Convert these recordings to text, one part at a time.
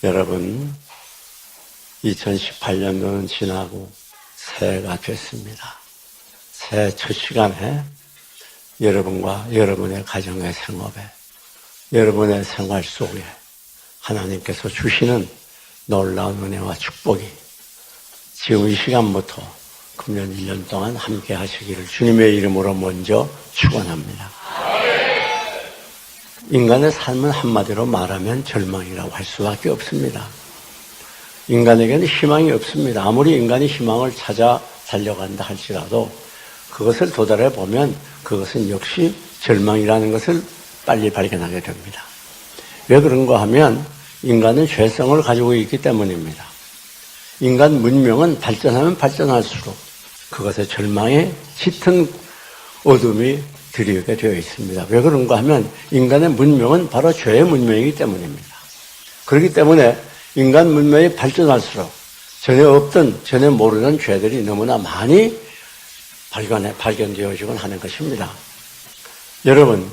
여러분, 2018년도는 지나고 새해가 됐습니다. 새해 첫 시간에 여러분과 여러분의 가정의 생업에, 여러분의 생활 속에 하나님께서 주시는 놀라운 은혜와 축복이 지금 이 시간부터 금년 1년 동안 함께 하시기를 주님의 이름으로 먼저 축원합니다. 인간의 삶은 한마디로 말하면 절망이라고 할 수밖에 없습니다. 인간에게는 희망이 없습니다. 아무리 인간이 희망을 찾아 달려간다 할지라도 그것을 도달해 보면 그것은 역시 절망이라는 것을 빨리 발견하게 됩니다. 왜 그런가 하면 인간은 죄성을 가지고 있기 때문입니다. 인간 문명은 발전하면 발전할수록 그것의 절망에 짙은 어둠이 드리게 되어 있습니다. 왜 그런가 하면 인간의 문명은 바로 죄의 문명이기 때문입니다. 그렇기 때문에 인간 문명이 발전할수록 전에 없던, 전에 모르는 죄들이 너무나 많이 발견되어지곤 하는 것입니다. 여러분,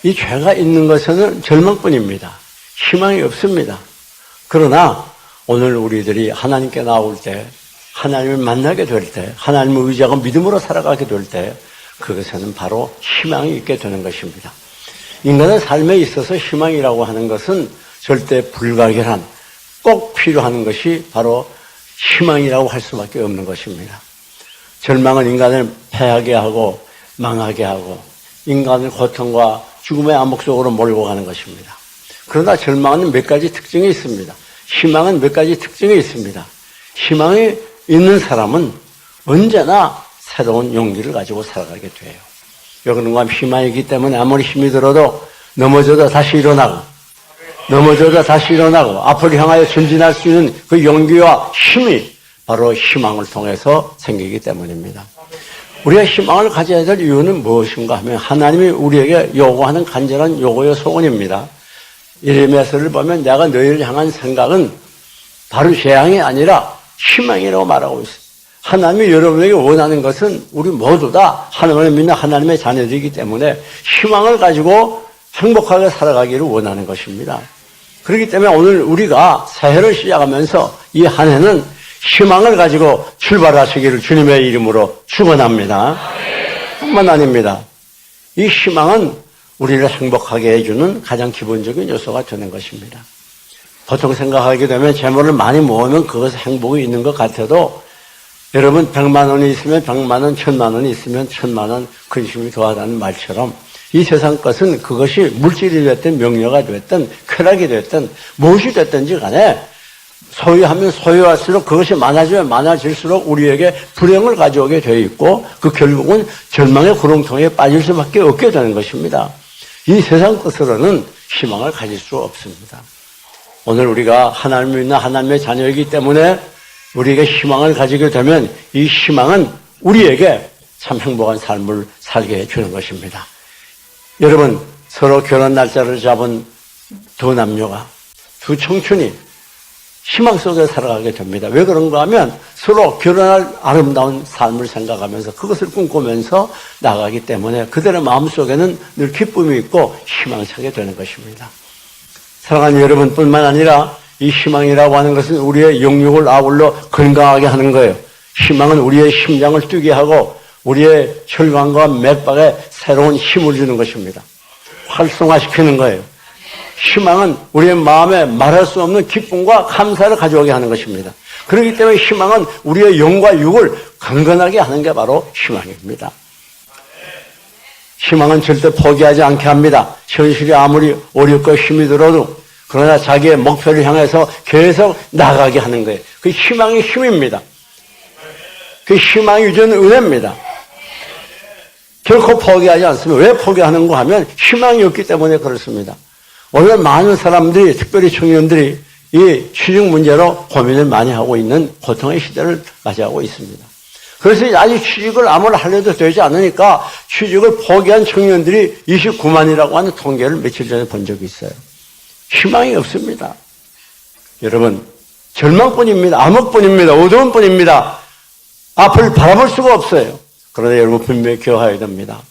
이 죄가 있는 것은 절망뿐입니다. 희망이 없습니다. 그러나 오늘 우리들이 하나님께 나올 때, 하나님을 만나게 될 때, 하나님을 의지하고 믿음으로 살아가게 될 때 그것에는 바로 희망이 있게 되는 것입니다. 인간의 삶에 있어서 희망이라고 하는 것은 절대 불가결한, 꼭 필요한 것이 바로 희망이라고 할 수밖에 없는 것입니다. 절망은 인간을 패하게 하고 망하게 하고 인간을 고통과 죽음의 암흑 속으로 몰고 가는 것입니다. 그러나 절망은 몇 가지 특징이 있습니다. 희망은 몇 가지 특징이 있습니다. 희망이 있는 사람은 언제나 새로운 용기를 가지고 살아가게 돼요. 왜 그런가 하면 희망이기 때문에 아무리 힘이 들어도 넘어져도 다시 일어나고 앞을 향하여 전진할 수 있는 그 용기와 힘이 바로 희망을 통해서 생기기 때문입니다. 우리가 희망을 가져야 될 이유는 무엇인가 하면 하나님이 우리에게 요구하는 간절한 요구의 소원입니다. 예레미야서를 보면 내가 너희를 향한 생각은 바로 재앙이 아니라 희망이라고 말하고 있습니다. 하나님이 여러분에게 원하는 것은 우리 모두 다 하나님을 믿는 하나님의 자녀들이기 때문에 희망을 가지고 행복하게 살아가기를 원하는 것입니다. 그렇기 때문에 오늘 우리가 새해를 시작하면서 이 한 해는 희망을 가지고 출발하시기를 주님의 이름으로 축원합니다. 뿐만 아닙니다. 이 희망은 우리를 행복하게 해주는 가장 기본적인 요소가 되는 것입니다. 보통 생각하게 되면 재물을 많이 모으면 그것에 행복이 있는 것 같아도 여러분 100만 원이 있으면 100만 원, 1000만 원이 있으면 1000만 원 근심이 더하다는 말처럼 이 세상 것은 그것이 물질이 됐든 명예가 됐든 쾌락이 됐든 무엇이 됐든지 간에 소유하면 소유할수록 그것이 많아지면 많아질수록 우리에게 불행을 가져오게 되어 있고 그 결국은 절망의 구렁텅이에 빠질 수밖에 없게 되는 것입니다. 이 세상 것으로는 희망을 가질 수 없습니다. 오늘 우리가 하나님을 믿는 하나님의 자녀이기 때문에 우리에게 희망을 가지게 되면 이 희망은 우리에게 참 행복한 삶을 살게 해주는 것입니다. 여러분, 서로 결혼 날짜를 잡은 두 남녀가, 두 청춘이 희망 속에 살아가게 됩니다. 왜 그런가 하면 서로 결혼할 아름다운 삶을 생각하면서 그것을 꿈꾸면서 나가기 때문에 그들의 마음속에는 늘 기쁨이 있고 희망차게 되는 것입니다. 사랑하는 여러분뿐만 아니라 이 희망이라고 하는 것은 우리의 영육을 아울러 건강하게 하는 거예요. 희망은 우리의 심장을 뛰게 하고 우리의 혈관과 맥박에 새로운 힘을 주는 것입니다. 활성화시키는 거예요. 희망은 우리의 마음에 말할 수 없는 기쁨과 감사를 가져오게 하는 것입니다. 그렇기 때문에 희망은 우리의 영과 육을 강건하게 하는 게 바로 희망입니다. 희망은 절대 포기하지 않게 합니다. 현실이 아무리 어렵고 힘이 들어도 그러나 자기의 목표를 향해서 계속 나가게 하는 거예요. 그 희망이 힘입니다. 그 희망이 주는 은혜입니다. 결코 포기하지 않습니다. 왜 포기하는가 하면 희망이 없기 때문에 그렇습니다. 오늘 많은 사람들이, 특별히 청년들이 이 취직 문제로 고민을 많이 하고 있는 고통의 시대를 맞이하고 있습니다. 그래서 아직 취직을 아무나 하려도 되지 않으니까 취직을 포기한 청년들이 29만이라고 하는 통계를 며칠 전에 본 적이 있어요. 희망이 없습니다. 여러분, 절망뿐입니다. 암흑뿐입니다. 어두움뿐입니다. 앞을 바라볼 수가 없어요. 그러나 여러분 분명히 기억해야 됩니다.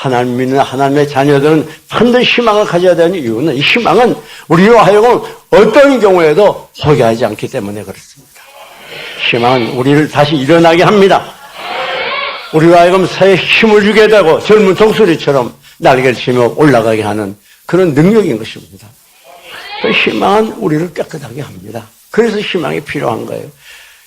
하나님 믿는 하나님의 자녀들은 반드시 희망을 가져야 되는 이유는 이 희망은 우리로 하여금 어떤 경우에도 포기하지 않기 때문에 그렇습니다. 희망은 우리를 다시 일어나게 합니다. 우리로 하여금 새에 힘을 주게 되고 젊은 독수리처럼 날개를 치며 올라가게 하는 그런 능력인 것입니다. 그 희망은 우리를 깨끗하게 합니다. 그래서 희망이 필요한 거예요.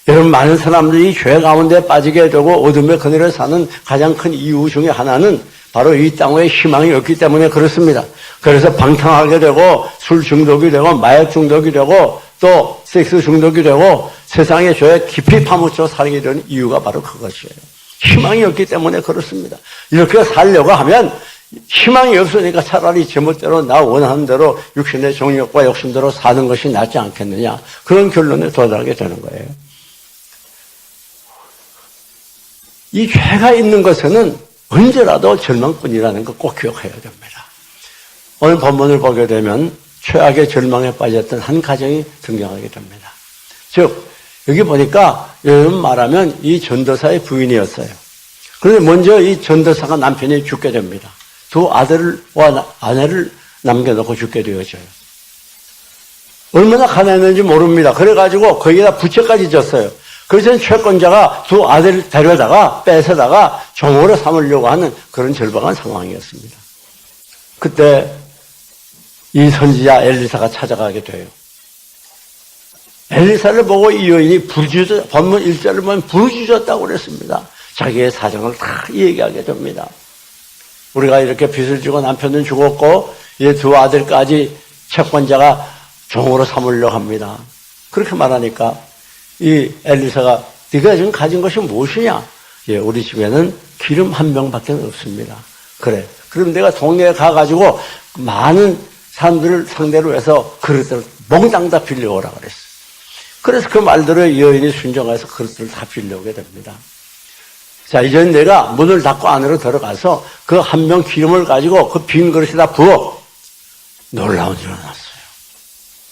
여러분, 많은 사람들이 죄 가운데 빠지게 되고 어둠의 그늘에 사는 가장 큰 이유 중에 하나는 바로 이 땅에 희망이 없기 때문에 그렇습니다. 그래서 방탕하게 되고 술 중독이 되고 마약 중독이 되고 또 섹스 중독이 되고 세상의 죄에 깊이 파묻혀 살게 되는 이유가 바로 그것이에요. 희망이 없기 때문에 그렇습니다. 이렇게 살려고 하면 희망이 없으니까 차라리 제멋대로 나 원하는 대로 육신의 정욕과 욕심대로 사는 것이 낫지 않겠느냐, 그런 결론에 도달하게 되는 거예요. 이 죄가 있는 것에는 언제라도 절망뿐이라는 걸 꼭 기억해야 됩니다. 오늘 본문을 보게 되면 최악의 절망에 빠졌던 한 가정이 등장하게 됩니다. 즉 여기 보니까 여러분 말하면 이 전도사의 부인이었어요. 그런데 먼저 이 전도사가 남편이 죽게 됩니다. 두 아들과 아내를 남겨놓고 죽게 되어져요. 얼마나 가난했는지 모릅니다. 그래가지고 거기다 부채까지 졌어요. 그래서 채권자가 두 아들을 데려다가 뺏어다가 종으로 삼으려고 하는 그런 절박한 상황이었습니다. 그때 이 선지자 엘리사가 찾아가게 돼요. 엘리사를 보고 이 여인이 부르짖었, 본문 1절을 보면 부르짖었다고 그랬습니다. 자기의 사정을 다 얘기하게 됩니다. 우리가 이렇게 빚을 지고 남편은 죽었고 이 두 아들까지 채권자가 종으로 삼으려고 합니다. 그렇게 말하니까 이 엘리사가 네가 지금 가진 것이 무엇이냐? 예, 우리 집에는 기름 한 병밖에 없습니다. 그래. 그럼 내가 동네에 가가지고 많은 사람들을 상대로 해서 그릇들을 몽땅 다 빌려오라 그랬어. 그래서 그 말대로 여인이 순종해서 그릇들을 다 빌려오게 됩니다. 자, 이제 내가 문을 닫고 안으로 들어가서 그 한 병 기름을 가지고 그 빈 그릇에다 부어. 놀라운 일이 났어요.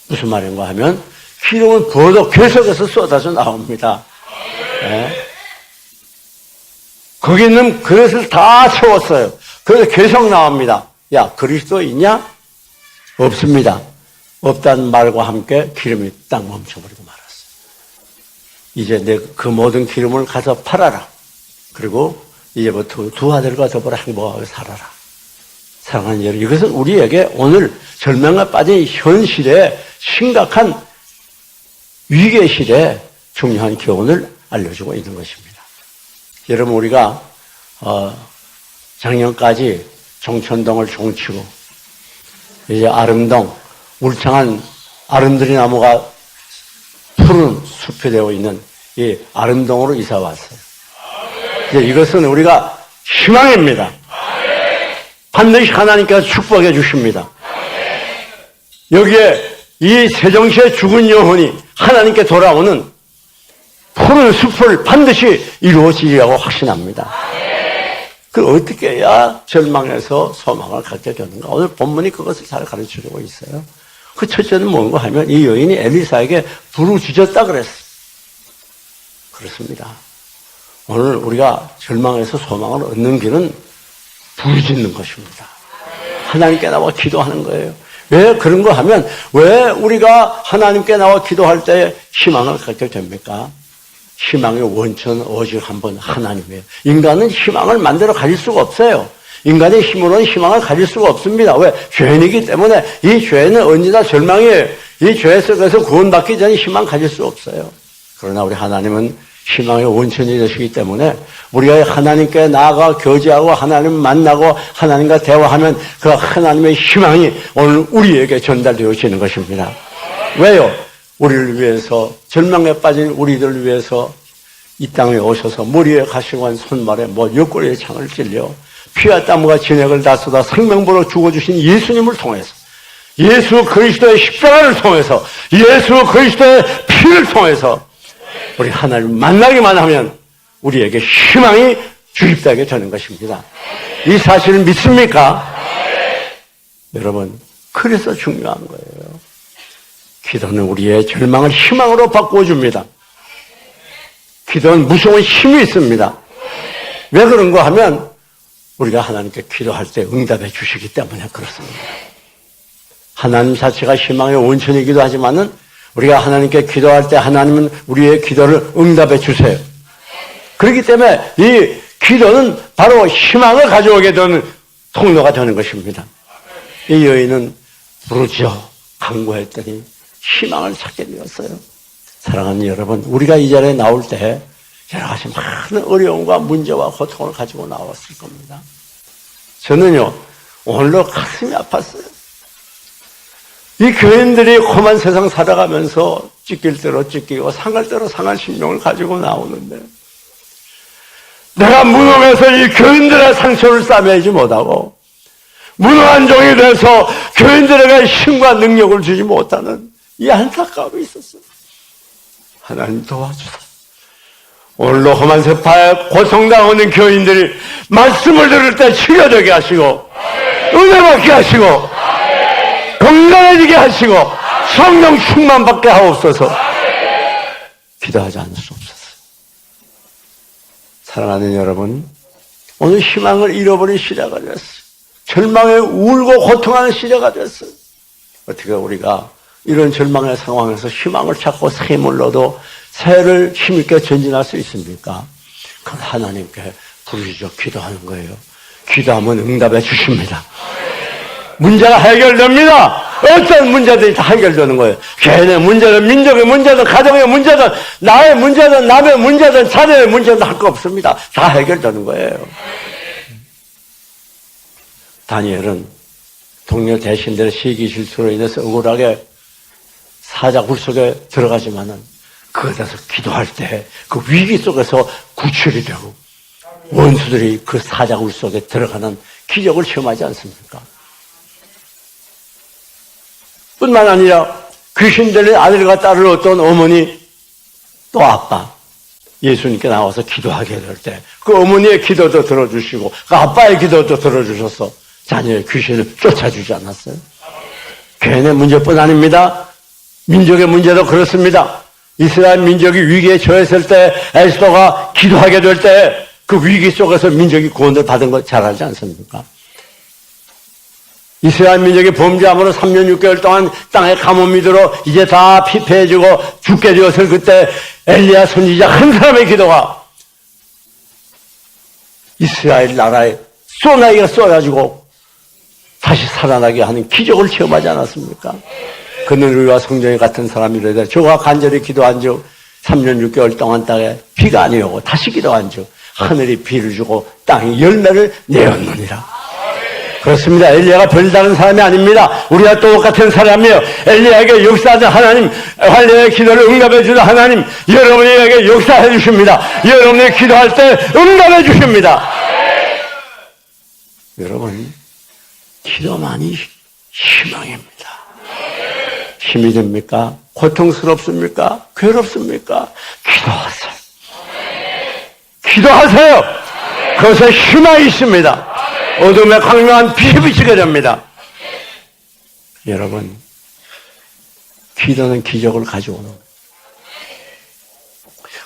무슨 말인가 하면 기름을 부어도 계속해서 쏟아져 나옵니다. 네. 거기 있는 그릇을 다 채웠어요. 그래서 계속 나옵니다. 야, 그리스도 있냐? 없습니다. 없다는 말과 함께 기름이 딱 멈춰버리고 말았어요. 이제 내 그 모든 기름을 가서 팔아라. 그리고 이제부터 두 아들과 더불어 행복하게 살아라. 사랑하는 여러분, 이것은 우리에게 오늘 절망에 빠진 현실의 심각한 위기의 시대에 중요한 교훈을 알려주고 있는 것입니다. 여러분, 우리가 작년까지 종천동을 종치고 이제 아름동, 울창한 아름드리 나무가 푸른 숲이 되어 있는 이 아름동으로 이사 왔어요. 이것은 우리가 희망입니다. 반드시 하나님께서 축복해 주십니다. 여기에 이 세종시의 죽은 영혼이 하나님께 돌아오는 푸른 숲을 반드시 이루어지리라고 확신합니다. 그 어떻게 해야 절망에서 소망을 갖게 되는가? 오늘 본문이 그것을 잘 가르쳐주고 있어요. 그 첫째는 뭔가 하면 이 여인이 엘리사에게 부르짖었다 그랬어요. 그렇습니다. 오늘 우리가 절망에서 소망을 얻는 길은 부르짖는 것입니다. 하나님께 나와 기도하는 거예요. 왜 그런 거 하면 왜 우리가 하나님께 나와 기도할 때 희망을 갖게 됩니까? 희망의 원천은 오직 한 번 하나님이에요. 인간은 희망을 만들어 가질 수가 없어요. 인간의 힘으로는 희망을 가질 수가 없습니다. 왜? 죄인이기 때문에 이 죄는 언제나 절망이에요. 이 죄 속에서 구원받기 전에 희망 가질 수 없어요. 그러나 우리 하나님은 희망의 원천이 되시기 때문에 우리가 하나님께 나아가 교제하고 하나님 만나고 하나님과 대화하면 그 하나님의 희망이 오늘 우리에게 전달되어지는 것입니다. 왜요? 우리를 위해서, 절망에 빠진 우리들을 위해서 이 땅에 오셔서 머리에 가시관 손발에 옆구리에 창을 찔려 피와 땀과 진액을 다 쏟아 생명보로 죽어주신 예수님을 통해서, 예수 그리스도의 십자가를 통해서, 예수 그리스도의 피를 통해서 우리 하나님을 만나기만 하면 우리에게 희망이 주입되게 되는 것입니다. 이 사실을 믿습니까? 여러분, 그래서 중요한 거예요. 기도는 우리의 절망을 희망으로 바꾸어줍니다. 기도는 무서운 힘이 있습니다. 왜 그런가 하면 우리가 하나님께 기도할 때 응답해 주시기 때문에 그렇습니다. 하나님 자체가 희망의 원천이기도 하지만은 우리가 하나님께 기도할 때 하나님은 우리의 기도를 응답해 주세요. 그렇기 때문에 이 기도는 바로 희망을 가져오게 되는 통로가 되는 것입니다. 이 여인은 부르짖어 간구했더니 희망을 찾게 되었어요. 사랑하는 여러분, 우리가 이 자리에 나올 때 여러 가지 많은 어려움과 문제와 고통을 가지고 나왔을 겁니다. 저는요, 오늘도 가슴이 아팠어요. 이 교인들이 험한 세상 살아가면서 찢길 대로 찢기고 상할 대로 상한 심령을 가지고 나오는데 내가 무능해서 이 교인들의 상처를 싸매지 못하고 무능한 종이 돼서 교인들에게 힘과 능력을 주지 못하는 이 안타까움이 있었어요. 하나님 도와주소서. 오늘도 험한 세파에 고통당하는 교인들이 말씀을 들을 때 치료되게 하시고 은혜 받게 하시고 건강해지게 하시고 성령 충만받게 하옵소서. 기도하지 않을 수 없었어요. 사랑하는 여러분, 오늘 희망을 잃어버린 시대가 됐어요. 절망에 울고 고통하는 시대가 됐어요. 어떻게 우리가 이런 절망의 상황에서 희망을 찾고 새 힘을 얻어 새해를 힘있게 전진할 수 있습니까? 그건 하나님께 부르짖어 기도하는 거예요. 기도하면 응답해 주십니다. 문제가 해결됩니다. 어떤 문제들이 다 해결되는 거예요. 개인의 문제든 민족의 문제든 가정의 문제든 나의 문제든 남의 문제든 자녀의 문제든 할 거 없습니다. 다 해결되는 거예요. 다니엘은 동료 대신들의 시기 질투로 인해서 억울하게 사자굴 속에 들어가지만은 그것에서 기도할 때 그 위기 속에서 구출이 되고 원수들이 그 사자굴 속에 들어가는 기적을 체험하지 않습니까? 뿐만 아니라 귀신 들린 아들과 딸을 얻던 어머니 또 아빠 예수님께 나와서 기도하게 될 때 그 어머니의 기도도 들어주시고 그 아빠의 기도도 들어주셔서 자녀의 귀신을 쫓아주지 않았어요? 개인의 문제뿐 아닙니다. 민족의 문제도 그렇습니다. 이스라엘 민족이 위기에 처했을 때 에스더가 기도하게 될 때 그 위기 속에서 민족이 구원을 받은 거 잘 알지 않습니까? 이스라엘 민족이 범죄함으로 3년 6개월 동안 땅에 가뭄이 들어 이제 다 피폐해지고 죽게 되었을 그때 엘리야 선지자 한 사람의 기도가 이스라엘 나라에 쏘나기가 쏘여가지고 다시 살아나게 하는 기적을 체험하지 않았습니까? 그는 우리와 성경에 같은 사람이라되 저가 간절히 기도한 즉 3년 6개월 동안 땅에 비가 아니오고 다시 기도한 즉 하늘이 비를 주고 땅이 열매를 내었느니라. 그렇습니다. 엘리야가 별다른 사람이 아닙니다. 우리가 똑같은 사람이에요. 엘리야에게 역사하는 하나님, 할례의 기도를 응답해 주는 하나님, 여러분에게 역사해 주십니다. 여러분이 기도할 때 응답해 주십니다. 여러분, 기도만이 희망입니다. 힘이 됩니까? 고통스럽습니까? 괴롭습니까? 기도하세요. 기도하세요. 그것에 희망이 있습니다. 어둠에 광명한 빛이 비치게 됩니다. 여러분, 기도는 기적을 가져오는 거예요.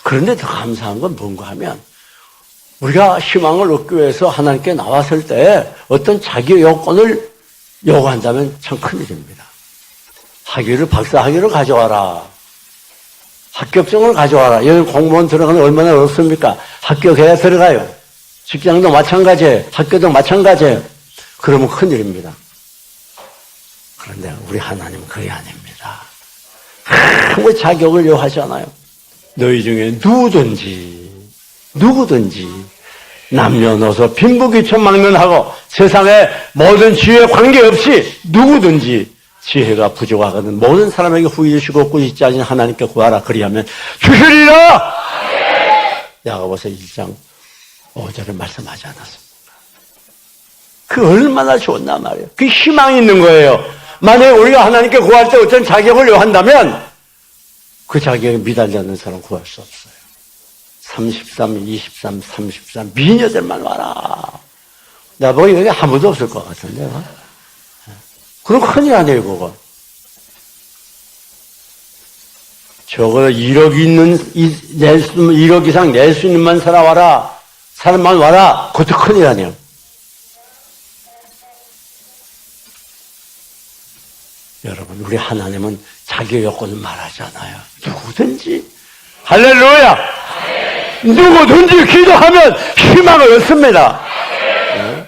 그런데 더 감사한 건 뭔가 하면 우리가 희망을 얻기 위해서 하나님께 나왔을 때 어떤 자기 요건을 요구한다면 참 큰일입니다. 박사학위를 가져와라. 합격증을 가져와라. 여기 공무원 들어가는 얼마나 어렵습니까? 합격해야 들어가요. 직장도 마찬가지예요. 학교도 마찬가지예요. 그러면 큰일입니다. 그런데 우리 하나님은 그게 아닙니다. 아무 자격을 요하잖아요. 너희 중에 누구든지 남녀노소 빈부귀천망론하고 세상의 모든 지혜에 관계없이 누구든지 지혜가 부족하거든 모든 사람에게 후일 주시고 꾸짖지 않으신 하나님께 구하라. 그리하면 주시리라. 야고보서 1장 5절에 말씀하지 않았습니까? 그 얼마나 좋나 말이에요. 그 희망이 있는 거예요. 만약에 우리가 하나님께 구할 때 어떤 자격을 요한다면 그 자격에 미달리는 사람 구할 수 없어요. 33, 23, 33 미녀들만 와라. 내가 보기 여기 아무도 없을 것 같은데. 그럼 큰일 아니에요, 그거. 저거 1억 이상 낼 수 있는 사람만 와라. 그것도 큰일 아니에요. 여러분, 우리 하나님은 자기 여건을 말하잖아요. 누구든지. 할렐루야! 누구든지 기도하면 희망을 얻습니다. 네?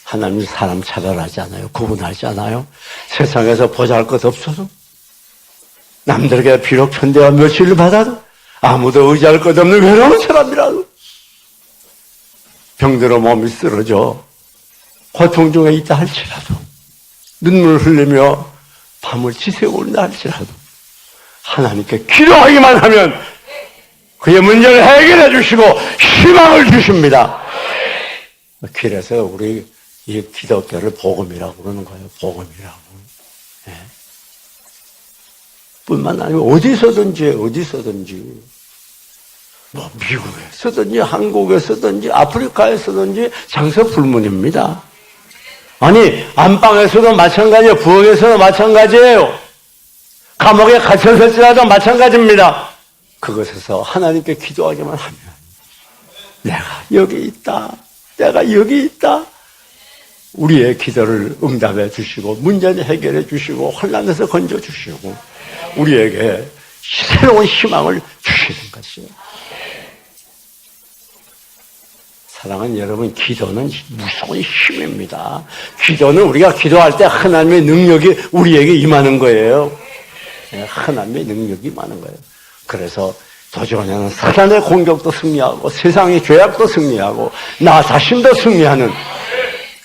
하나님 사람 차별하지 않아요. 구분하지 않아요. 세상에서 보잘것 없어도 남들에게 비록 천대와 멸시를 받아도 아무도 의지할 것 없는 외로운 사람이라도 병들어 몸이 쓰러져 고통 중에 있다 할지라도 눈물을 흘리며 밤을 지새운다 할지라도 하나님께 기도하기만 하면 그의 문제를 해결해 주시고 희망을 주십니다. 그래서 우리 이 기독교를 복음이라고 그러는 거예요. 복음이라고. 네. 뿐만 아니라 어디서든지 뭐 미국에서든지 한국에서든지 아프리카에서든지 장서불문입니다. 아니 안방에서도 마찬가지예요. 부엌에서도 마찬가지예요. 감옥에 갇혀서지라도 마찬가지입니다. 그것에서 하나님께 기도하기만 하면 내가 여기 있다. 내가 여기 있다. 우리의 기도를 응답해 주시고 문제를 해결해 주시고 혼란에서 건져 주시고 우리에게 새로운 희망을 주시는 것이에요. 사랑하는 여러분, 기도는 무서운 힘입니다. 기도는 우리가 기도할 때 하나님의 능력이 우리에게 임하는 거예요. 하나님의 능력이 임하는 거예요. 그래서 도전하는 사단의 공격도 승리하고 세상의 죄악도 승리하고 나 자신도 승리하는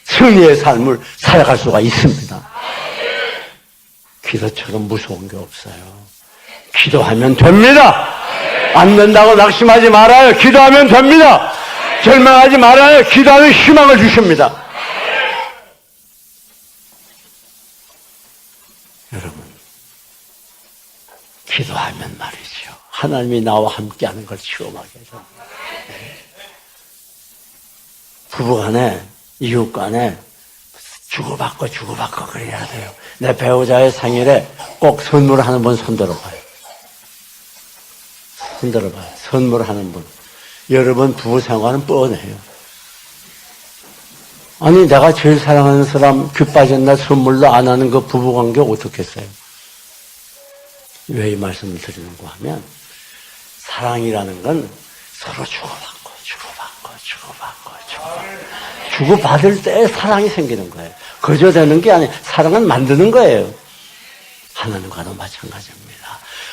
승리의 삶을 살아갈 수가 있습니다. 기도처럼 무서운 게 없어요. 기도하면 됩니다. 안 된다고 낙심하지 말아요. 기도하면 됩니다. 절망하지 말아요. 기도하면 희망을 주십니다. 여러분, 기도하면 말이죠. 하나님이 나와 함께하는 걸 체험하게 됩니다. 부부간에, 이웃간에 주고받고 그래야 돼요. 내 배우자의 생일에 꼭 선물하는 분 손들어봐요. 선물하는 분. 여러분 부부 생활은 뻔해요. 아니 내가 제일 사랑하는 사람 귀 빠진 날 선물도 안 하는 그 부부관계 어떻겠어요? 왜 이 말씀을 드리는가 하면 사랑이라는 건 서로 주고받을 때 사랑이 생기는 거예요. 거저 되는 게 아니에요. 사랑은 만드는 거예요. 하나님과도 마찬가지입니다.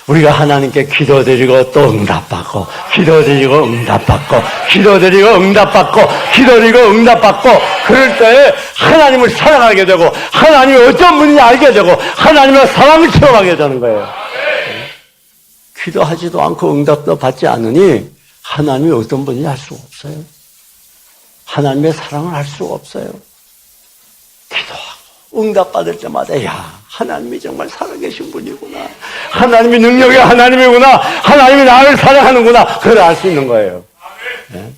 우리가 하나님께 기도드리고 또 응답받고 기도드리고 응답받고 그럴 때에 하나님을 사랑하게 되고 하나님이 어떤 분인지 알게 되고 하나님의 사랑을 체험하게 되는 거예요. 기도하지도 않고 응답도 받지 않으니 하나님이 어떤 분인지 알 수가 없어요. 하나님의 사랑을 알 수가 없어요. 기도하고 응답받을 때마다 야 하나님이 정말 살아계신 분이구나. 하나님이 능력의 하나님이구나. 하나님이 나를 사랑하는구나. 그걸 알 수 있는 거예요. 네?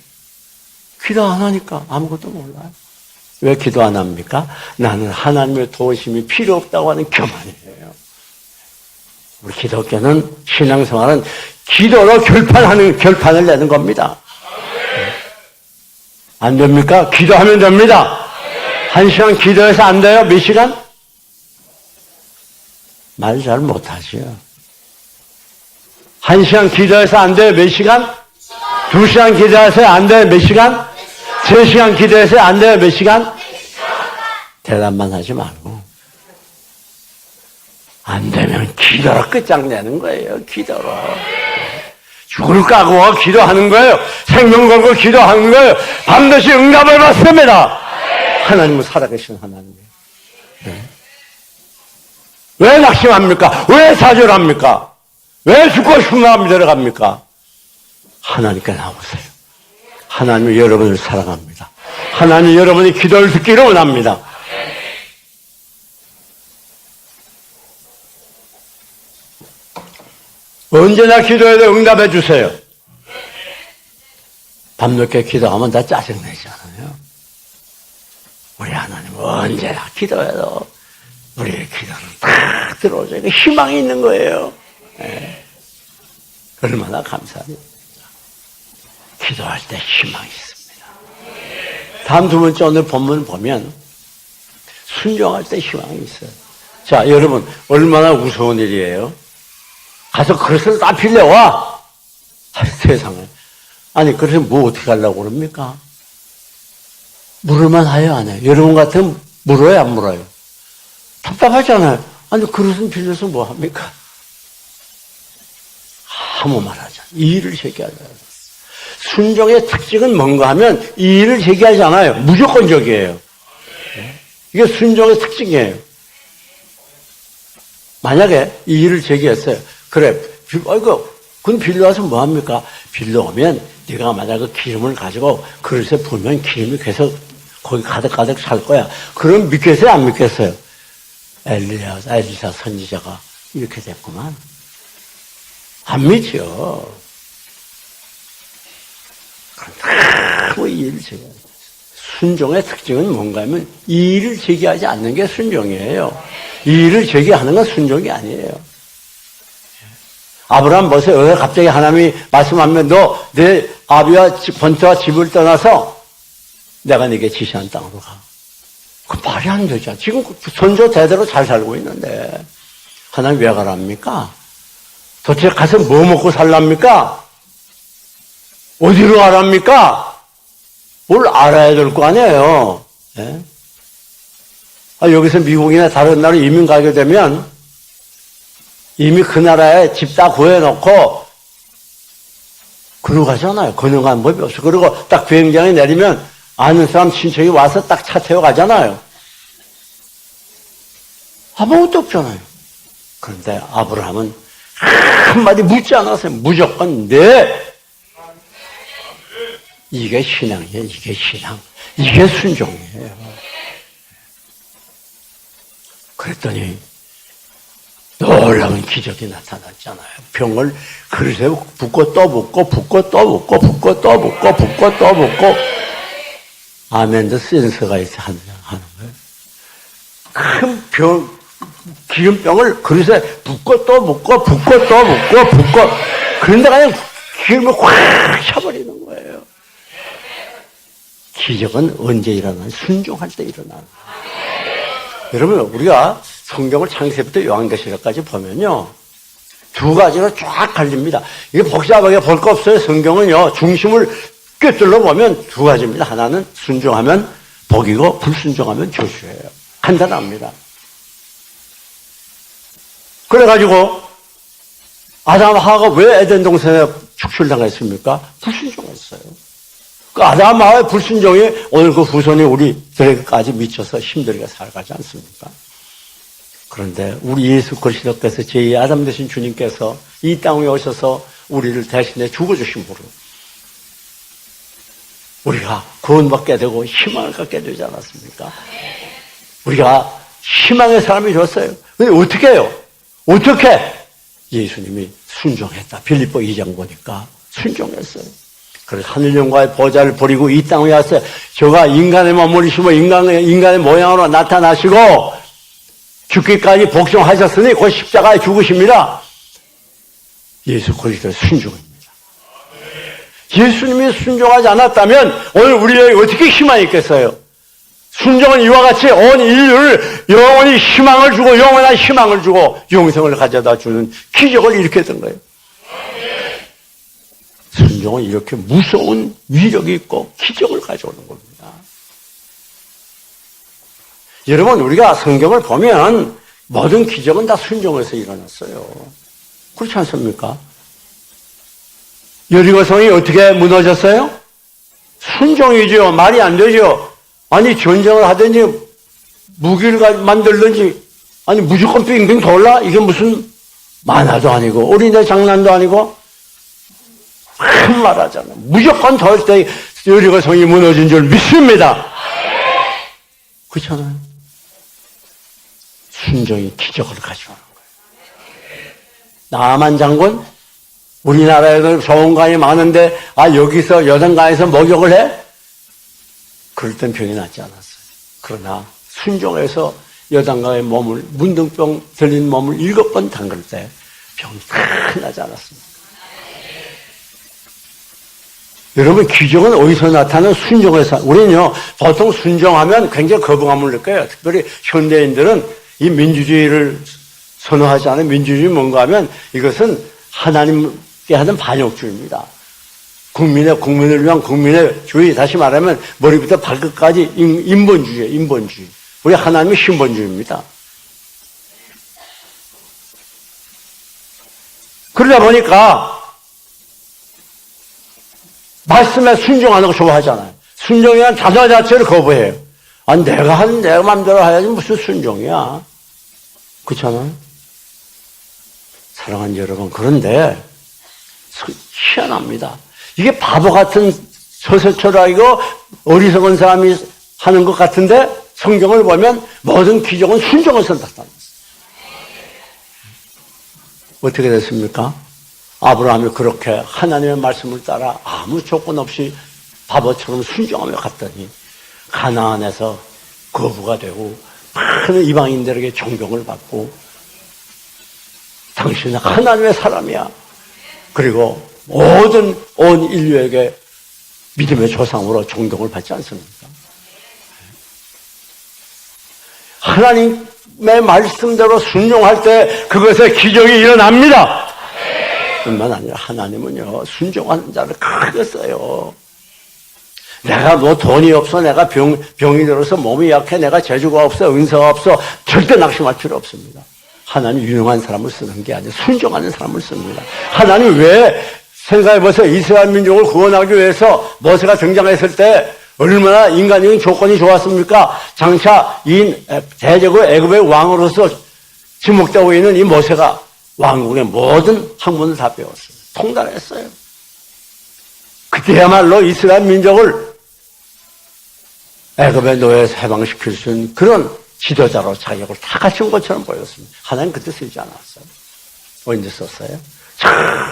기도 안 하니까 아무것도 몰라요. 왜 기도 안 합니까? 나는 하나님의 도우심이 필요 없다고 하는 교만이에요. 우리 기독교는 신앙생활은 기도로 결판을 내는 겁니다. 안 됩니까? 기도하면 됩니다. 1시간 기도해서 안 돼요? 몇 시간? 말 잘 못하지요. 1시간 기도해서 안 돼요? 몇 시간? 2시간 기도해서 안 돼요? 몇 시간? 3시간 기도해서 안 돼요? 몇 시간? 대답만 하지 말고 안 되면 기도로 끝장내는 거예요. 기도로. 죽을 까고 기도하는 거예요. 생명 걸고 기도하는 거예요. 반드시 응답을 받습니다. 하나님은 살아계신 하나님이에요. 네. 왜 낙심합니까? 왜 좌절합니까? 왜 죽고 싶은 마음이 들어갑니까? 하나님께 나오세요. 하나님이 여러분을 사랑합니다. 하나님이 여러분의 기도를 듣기를 원합니다. 언제나 기도해도 응답해 주세요. 밤늦게 기도하면 다 짜증내잖아요. 우리 하나님은 언제나 기도해도 우리의 기도는 딱 들어오죠. 희망이 있는 거예요. 네. 얼마나 감사합니다. 기도할 때 희망이 있습니다. 다음 두 번째 오늘 본문 보면 순종할 때 희망이 있어요. 자, 여러분, 얼마나 무서운 일이에요? 가서 그릇을 다 빌려와! 세상에. 아니, 그래서 뭐 어떻게 하려고 그럽니까? 물을만 하여, 안 해요? 여러분 같으면 물어요, 안 물어요? 답답하잖아요. 아니, 그릇은 빌려서 뭐 합니까? 아무 말 하지 않아요. 이의를 제기하지 않아요. 순종의 특징은 뭔가 하면 이의를 제기하지 않아요. 무조건적이에요. 이게 순종의 특징이에요. 만약에 이의를 제기했어요. 그래, 그건 빌려와서 뭐 합니까? 빌려오면 네가 만약 그 기름을 가지고 그릇에 부으면 기름이 계속 거기 가득가득 찰 거야. 그럼 믿겠어요? 안 믿겠어요? 엘리사 선지자가 이렇게 됐구만. 안 믿죠. 뭐 이의를 제기하는 거예요. 순종의 특징은 뭔가 하면 이의를 제기하지 않는 게 순종이에요. 이의를 제기하는 건 순종이 아니에요. 아브라함 보세요. 왜 갑자기 하나님이 말씀하면 너 내 아비와 번처와 집을 떠나서 내가 네게 지시한 땅으로 가. 그 말이 안 되죠. 지금 선조 대대로 잘 살고 있는데 하나님 왜 가랍니까? 도대체 가서 뭐 먹고 살랍니까? 어디로 가랍니까? 뭘 알아야 될 거 아니에요. 예? 여기서 미국이나 다른 나라로 이민 가게 되면 이미 그 나라에 집 다 구해놓고 그러고 가잖아요. 건너가는 법이 없어. 그리고 딱 비행장에 내리면 아는 사람 친척이 와서 딱 차 태워 가잖아요. 아무것도 없잖아요. 그런데 아브라함은 한마디 묻지 않았어요. 무조건 네. 이게 신앙이에요. 이게 신앙. 이게 순종이에요. 그랬더니 놀라운 기적이 나타났잖아요. 병을 그릇에 붓고 또 붓고 붓고 또 붓고 붓고 또 붓고 붓고 또 붓고 아멘도 센서가 있어 하는 거예요. 큰 기름병을 그릇에 붓고 또 붓고 붓고 또 붓고 붓고 그런데 그냥 기름을 확 쳐버리는 거예요. 기적은 언제 일어나요? 순종할 때 일어나요. 여러분, 우리가 성경을 창세부터 요한계시록까지 보면요, 두 가지로 쫙 갈립니다. 이게 복잡하게 볼 거 없어요. 성경은요, 중심을 꿰뚫러 보면 두 가지입니다. 하나는 순종하면 복이고 불순종하면 저주예요. 간단합니다. 그래가지고 아담 하와가 왜 에덴 동산에 축출당했습니까? 불순종했어요. 그 아담 하와의 불순종이 오늘 그 후손이 우리들에게까지 미쳐서 힘들게 살아가지 않습니까? 그런데 우리 예수 그리스도께서 제2의 아담 되신 주님께서 이 땅에 오셔서 우리를 대신해 죽어주심으로 우리가 구원받게 되고 희망을 갖게 되지 않았습니까? 우리가 희망의 사람이 되었어요. 근데 어떻게 해요? 어떻게? 예수님이 순종했다. 빌립보 2장 보니까 순종했어요. 그래서 하늘영과의 보좌를 버리고 이 땅에 왔어요. 저가 인간의 몸을 입으시고 인간의 모양으로 나타나시고 죽기까지 복종하셨으니 곧 십자가에 죽으십니다. 예수 그리스도의 순종입니다. 예수님이 순종하지 않았다면 오늘 우리에게 어떻게 희망이 있겠어요? 순종은 이와 같이 온 인류를 영원히 희망을 주고 영원한 희망을 주고 영생을 가져다 주는 기적을 일으켰던 거예요. 순종은 이렇게 무서운 위력이 있고 기적을 가져오는 겁니다. 여러분, 우리가 성경을 보면 모든 기적은 다 순종에서 일어났어요. 그렇지 않습니까? 여리고성이 어떻게 무너졌어요? 순종이죠. 말이 안 되죠. 아니, 전쟁을 하든지 무기를 만들든지 아니 무조건 빙빙 돌라? 이게 무슨 만화도 아니고 어린애 장난도 아니고 큰 말 하잖아요. 무조건 돌 때 여리고성이 무너진 줄 믿습니다. 그렇잖아요. 순종이 기적을 가져오는 거예요. 나만 장군, 우리나라에도 소원관이 많은데 여기서 여성관에서 목욕을 해? 그럴 땐 병이 낫지 않았어요. 그러나 순종해서 여당가의 몸을, 문둥병 들린 몸을 7번 담글 때 병이 다 나지 않았습니다. 여러분, 기적은 어디서 나타나는? 순종에서. 우리는요, 보통 순종하면 굉장히 거부감을 느껴요. 특별히 현대인들은 이 민주주의를 선호하지 않은 민주주의 뭔가 하면 이것은 하나님께 하는 반역주의입니다. 국민을 위한 국민의 주의, 다시 말하면 머리부터 발끝까지 인본주의예요, 인본주의. 우리 하나님은 신본주의입니다. 그러다 보니까 말씀에 순종하는 거 좋아하잖아요. 순종이란 단어 자체를 거부해요. 아니, 내가 마음대로 해야지 무슨 순종이야. 그렇잖아요? 사랑하는 여러분, 그런데 희한합니다. 이게 바보 같은 서세철학이고 어리석은 사람이 하는 것 같은데 성경을 보면 모든 기적은 순종을 선택한다. 어떻게 됐습니까? 아브라함이 그렇게 하나님의 말씀을 따라 아무 조건 없이 바보처럼 순종하며 갔더니 가나안에서 거부가 되고 많은 이방인들에게 존경을 받고 당신은 하나님의 사람이야. 그리고 모든 온 인류에게 믿음의 조상으로 존경을 받지 않습니까? 하나님의 말씀대로 순종할 때 그것의 기적이 일어납니다. 뿐만 아니라 하나님은요, 순종하는 자를 크게 써요. 내가 뭐 돈이 없어, 내가 병이 들어서 몸이 약해, 내가 재주가 없어, 은사가 없어, 절대 낙심할 필요 없습니다. 하나님 유능한 사람을 쓰는 게 아니라 순종하는 사람을 씁니다. 하나님 왜 생각해보세요. 이스라엘 민족을 구원하기 위해서 모세가 등장했을 때 얼마나 인간적인 조건이 좋았습니까? 장차 대제국 애굽의 왕으로서 지목되고 있는 이 모세가 왕국의 모든 학문을 다 배웠어요. 통달했어요. 그때야말로 이스라엘 민족을 애굽의 노예에서 해방시킬 수 있는 그런 지도자로 자격을 다 갖춘 것처럼 보였습니다. 하나님 그때 쓰지 않았어요. 언제 썼어요?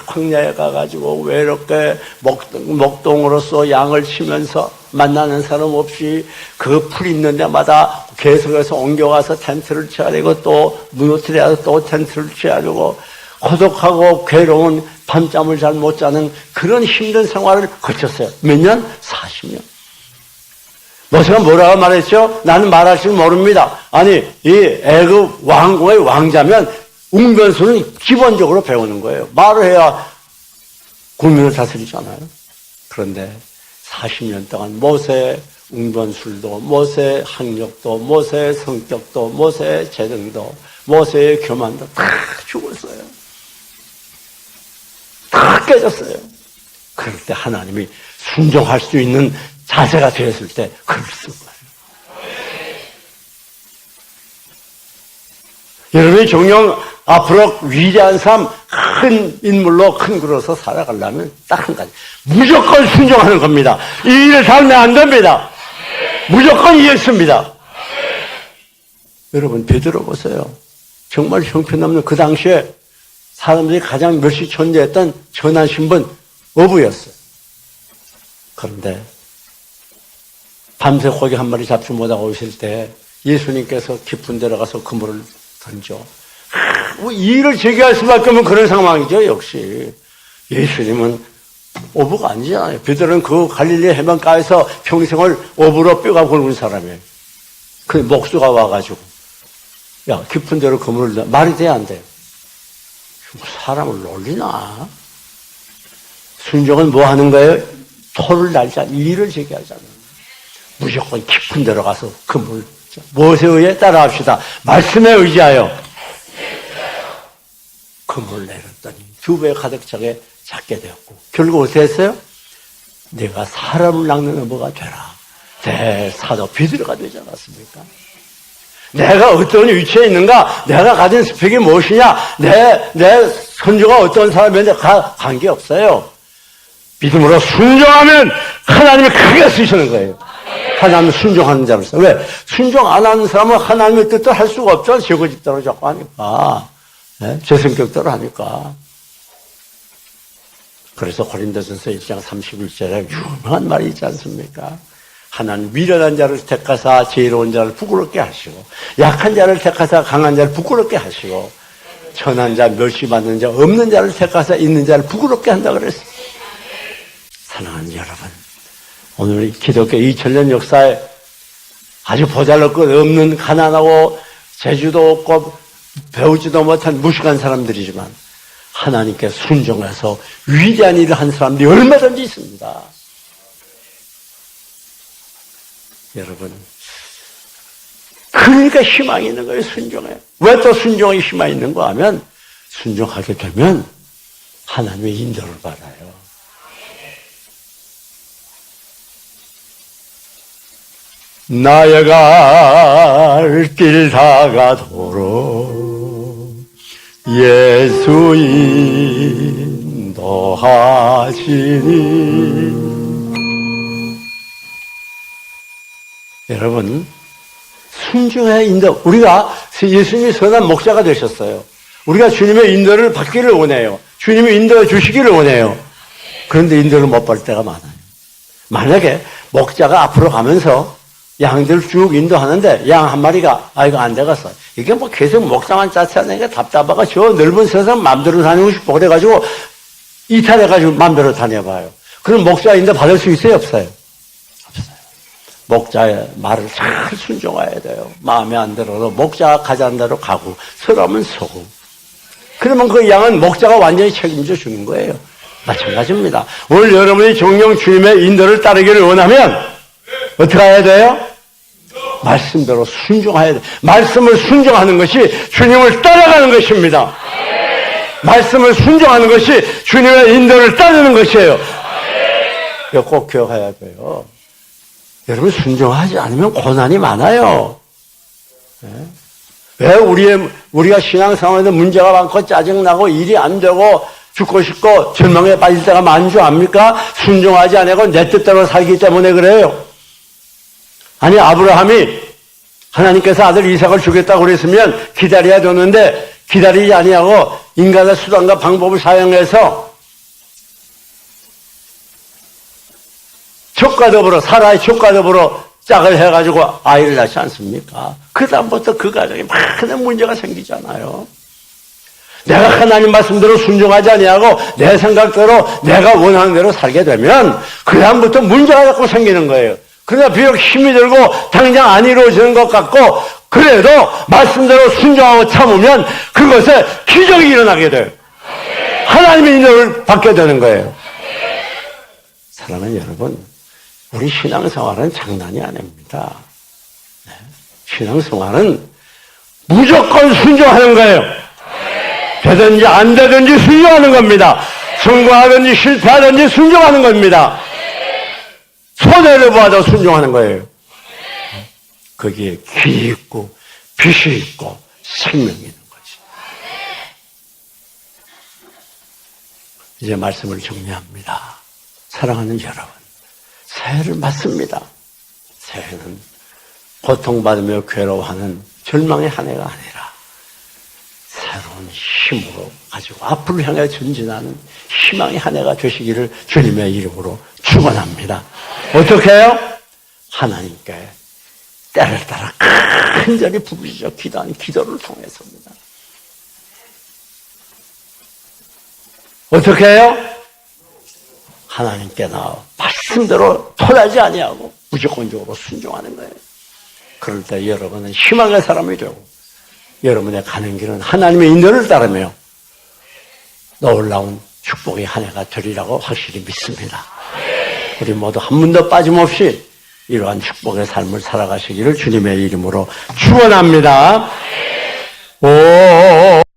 광야에 가가지고 외롭게 목동으로서 양을 치면서 만나는 사람 없이 그 풀 있는 데마다 계속해서 옮겨가서 텐트를 쳐야 되고 또 무너뜨려 가서 또 텐트를 쳐야 되고 고독하고 괴로운 밤잠을 잘 못 자는 그런 힘든 생활을 거쳤어요. 몇 년? 40년. 모세가 뭐라고 말했죠? 나는 말할 줄 모릅니다. 아니, 이 애굽 왕국의 왕자면 웅변수는 기본적으로 배우는 거예요. 말을 해야 국민을 다스리잖아요. 그런데 40년 동안 모세의 웅변술도, 모세의 학력도, 모세의 성격도, 모세의 재능도, 모세의 교만도 다 죽었어요. 다 깨졌어요. 그럴 때 하나님이 순종할 수 있는 자세가 되었을 때 그걸 쓴 거예요. 여러분이 종종 앞으로 위대한 삶, 큰 인물로 큰 그로서 살아가려면 딱 한 가지. 무조건 순종하는 겁니다. 이 일을 하면 안 됩니다. 무조건 이해했습니다. 여러분, 베드로 보세요. 정말 형편없는 그 당시에 사람들이 가장 멸시천대했던 전한 신분 어부였어요. 그런데 밤새 고기 한 마리 잡지 못하고 오실 때 예수님께서 깊은 데로 가서 그물을 던져. 이 일을 제기할 수밖에 없는 그런 상황이죠, 역시. 예수님은 어부가 아니잖아요. 베드로는 그 갈릴리 해변가에서 평생을 어부로 뼈가 굵은 사람이에요. 그 목수가 와가지고, 야, 깊은 데로 그물을 던져. 말이 돼, 안 돼? 사람을 놀리나? 순종은 뭐 하는 거예요? 토를 날자, 일을 제기하잖아요. 무조건 깊은 데로 가서 그물, 무엇에 의해 따라합시다. 말씀에 의지하여 그물을 내렸더니 2배 가득 차게 잡게 되었고, 결국 어떻게 했어요? 내가 사람을 낚는 어부가 되라. 대사도 베드로가 되지 않았습니까? 내가 어떤 위치에 있는가? 내가 가진 스펙이 무엇이냐? 내 선조가 어떤 사람인지 관계없어요. 믿음으로 순종하면 하나님이 크게 쓰시는 거예요. 하나님은 순종하는 자를 써. 왜? 순종 안 하는 사람은 하나님의 뜻을 할 수가 없죠. 제 고집대로 자꾸 하니까. 네? 제 성격대로 하니까. 그래서 고린도전서 1장 31절에 유명한 말이 있지 않습니까? 하나님 미련한 자를 택하사 지혜로운 자를 부끄럽게 하시고, 약한 자를 택하사 강한 자를 부끄럽게 하시고, 천한 자, 멸시받는 자, 없는 자를 택하사 있는 자를 부끄럽게 한다 그랬어요. 사랑하는 여러분, 오늘 기독교 2000년 역사에 아주 보잘것 없는 가난하고 재주도 없고 배우지도 못한 무식한 사람들이지만 하나님께 순종해서 위대한 일을 한 사람들이 얼마든지 있습니다. 여러분, 그러니까 희망이 있는 거예요. 순종에. 왜 또 순종에 희망이 있는가 하면 순종하게 되면 하나님의 인도를 받아요. 나의 갈 길 다가도록 예수 인도하시니. 여러분, 순종의 인도. 우리가 예수님이 선한 목자가 되셨어요. 우리가 주님의 인도를 받기를 원해요. 주님이 인도해 주시기를 원해요. 그런데 인도를 못 받을 때가 많아요. 만약에 목자가 앞으로 가면서 양들 쭉 인도하는데 양 한 마리가 이거 안 되겠어. 이게 뭐 계속 목자만 쫓아다니니까 답답하고 저 넓은 세상 마음대로 다니고 싶어 그래가지고 이탈해가지고 마음대로 다녀봐요. 그럼 목자 인도 받을 수 있어요? 없어요? 없어요. 목자의 말을 잘 순종해야 돼요. 마음에 안 들어도 목자가 가자는 대로 가고 서라면 서고. 그러면 그 양은 목자가 완전히 책임져 주는 거예요. 마찬가지입니다. 오늘 여러분이 정녕 주님의 인도를 따르기를 원하면 어떻게 해야 돼요? 말씀대로 순종해야 돼요. 말씀을 순종하는 것이 주님을 따라가는 것입니다. 말씀을 순종하는 것이 주님의 인도를 따르는 것이에요. 이거 꼭 기억해야 돼요. 여러분, 순종하지 않으면 고난이 많아요. 왜 우리가 신앙생활에서 문제가 많고 짜증나고 일이 안 되고 죽고 싶고 절망에 빠질 때가 많은 줄 압니까? 순종하지 않고 내 뜻대로 살기 때문에 그래요. 아니, 아브라함이 하나님께서 아들 이삭을 주겠다고 그랬으면 기다려야 되는데 기다리지 아니하고 인간의 수단과 방법을 사용해서 족과 더불어, 사라의 족과 더불어 짝을 해가지고 아이를 낳지 않습니까? 그 다음부터 그 가정에 많은 문제가 생기잖아요. 내가 하나님 말씀대로 순종하지 아니하고 내 생각대로 내가 원하는 대로 살게 되면 그 다음부터 문제가 자꾸 생기는 거예요. 그러나 비록 힘이 들고 당장 안 이루어지는 것 같고 그래도 말씀대로 순종하고 참으면 그것에 기적이 일어나게 돼요. 하나님의 인도를 받게 되는 거예요. 사랑하는 여러분, 우리 신앙생활은 장난이 아닙니다. 신앙생활은 무조건 순종하는 거예요. 되든지 안 되든지 순종하는 겁니다. 성공하든지 실패하든지 순종하는 겁니다. 손해를 봐도 순종하는 거예요. 거기에 기 있고 빛이 있고 생명이 있는 거지. 이제 말씀을 정리합니다. 사랑하는 여러분, 새해를 맞습니다. 새해는 고통받으며 괴로워하는 절망의 한 해가 아니라 새로운 힘으로 가지고 앞으로 향해 전진하는 희망의 한 해가 되시기를 주님의 이름으로 축원합니다. 어떻게 해요? 하나님께 때를 따라 간절히 부르짖어 기도하는 기도를 통해서입니다. 어떻게 해요? 하나님께 나와 말씀대로 토하지 아니하고 무조건적으로 순종하는 거예요. 그럴 때 여러분은 희망의 사람이 되고 여러분의 가는 길은 하나님의 인도를 따르며 놀라운 축복의 한 해가 되리라고 확실히 믿습니다. 우리 모두 한 분도 빠짐없이 이러한 축복의 삶을 살아가시기를 주님의 이름으로 축원합니다. 오